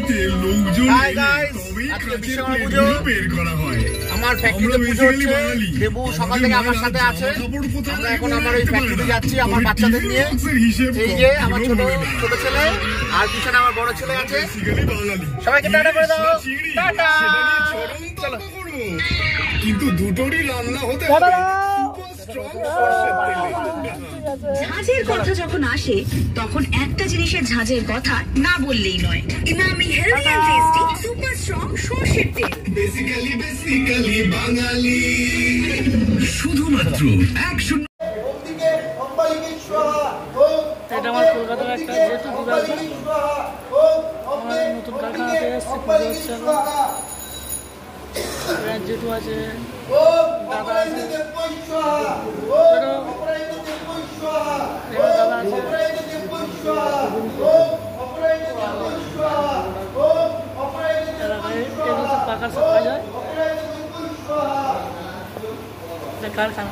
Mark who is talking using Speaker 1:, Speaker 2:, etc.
Speaker 1: বাড়িতে লোকজন
Speaker 2: আজকে বিশ্বকর্মা পুজো আমার ফ্যাক্টরিতে পুজো হচ্ছে। দেবু সকাল থেকে আমার সাথে আছে। আমরা এখন আমার ওই ফ্যাক্টরিতে যাচ্ছি আমার বাচ্চাদের নিয়ে। এই যে আমার ছোট ছেলে আর পিছনে আমার বড় ছেলে আছে। সবাইকে টাটা করে দাও। টাটা। চলো।
Speaker 1: কিন্তু দুটোরই রান্না হতে
Speaker 3: ঝাঁঝের কথা যখন আসে তখন একটা জিনিসের ঝাঁঝের কথা না বললেই নয়। Emami healthy and tasty super strong সরষের তেল।
Speaker 1: বেসিক্যালি বাঙালি শুধুমাত্র 100।
Speaker 4: এটা আমার কলকাতার একটা যেহেতু আমার নতুন কারখানাতে এসছে পুজো হচ্ছে। যেটু আছে দাদা আছে দাদা আছে এলাকায় পাকার সব কাজ হয় কারখানা।